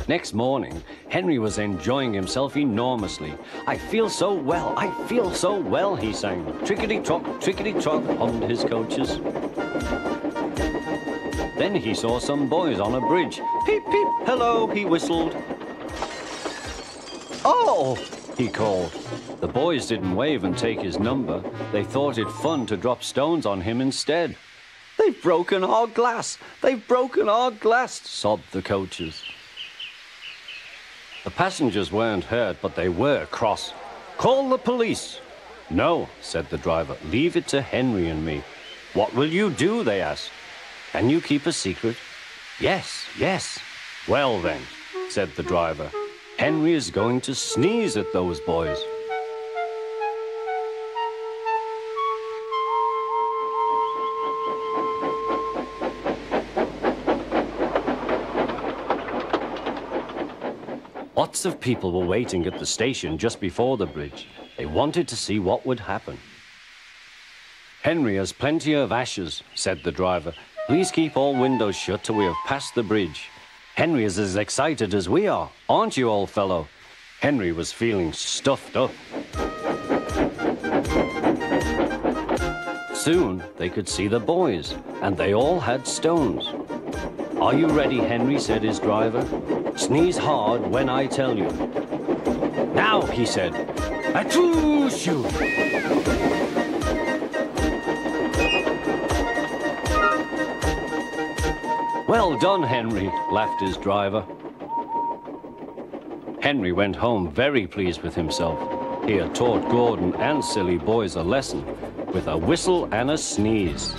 Next morning, Henry was enjoying himself enormously. "I feel so well, I feel so well," he sang. Trickety-trot, hummed his coaches. Then he saw some boys on a bridge. "Peep, peep, hello," he whistled. "Oh!" he called. The boys didn't wave and take his number. They thought it fun to drop stones on him instead. "They've broken our glass! They've broken our glass!" sobbed the coaches. The passengers weren't hurt, but they were cross. "Call the police." "No," said the driver. "Leave it to Henry and me." "What will you do?" they asked. "Can you keep a secret?" "Yes, yes." "Well then," said the driver, "Henry is going to sneeze at those boys." Lots of people were waiting at the station just before the bridge. They wanted to see what would happen. "Henry has plenty of ashes," said the driver. "Please keep all windows shut till we have passed the bridge. Henry is as excited as we are, aren't you, old fellow?" Henry was feeling stuffed up. Soon they could see the boys, and they all had stones. "Are you ready, Henry?" said his driver. "Sneeze hard when I tell you." "Now," he said. "Achoo-shoo!" "Well done, Henry," laughed his driver. Henry went home very pleased with himself. He had taught Gordon and silly boys a lesson with a whistle and a sneeze.